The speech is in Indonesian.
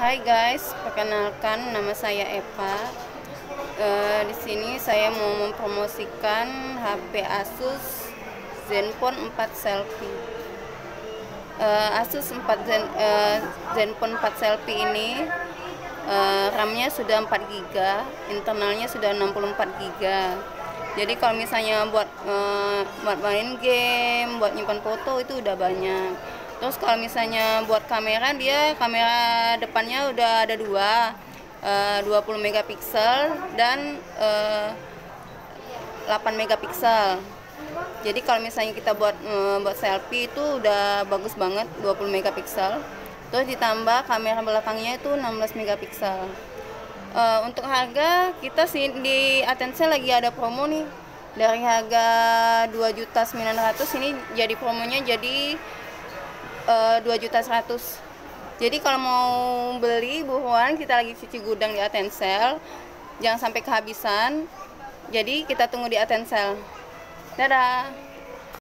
Hai guys, perkenalkan nama saya Eva. Di sini saya mau mempromosikan HP Asus Zenfone 4 Selfie. Asus 4 Zenfone 4 Selfie ini RAM-nya sudah 4 GB, internalnya sudah 64 GB. Jadi kalau misalnya buat main game, buat nyimpan foto itu udah banyak. Terus kalau misalnya buat kamera, dia kamera depannya udah ada dua, 20 megapiksel dan 8 megapiksel. Jadi kalau misalnya kita buat selfie itu udah bagus banget, 20 megapiksel. Terus ditambah kamera belakangnya itu 16 megapiksel. Untuk harga kita sih di Atensel lagi ada promo nih. Dari harga 2.900.000 ini jadi promonya jadi 2.100.000. Jadi kalau mau beli buruan, kita lagi cuci gudang di Atensel. Jangan sampai kehabisan. Jadi kita tunggu di Atensel. Dadah.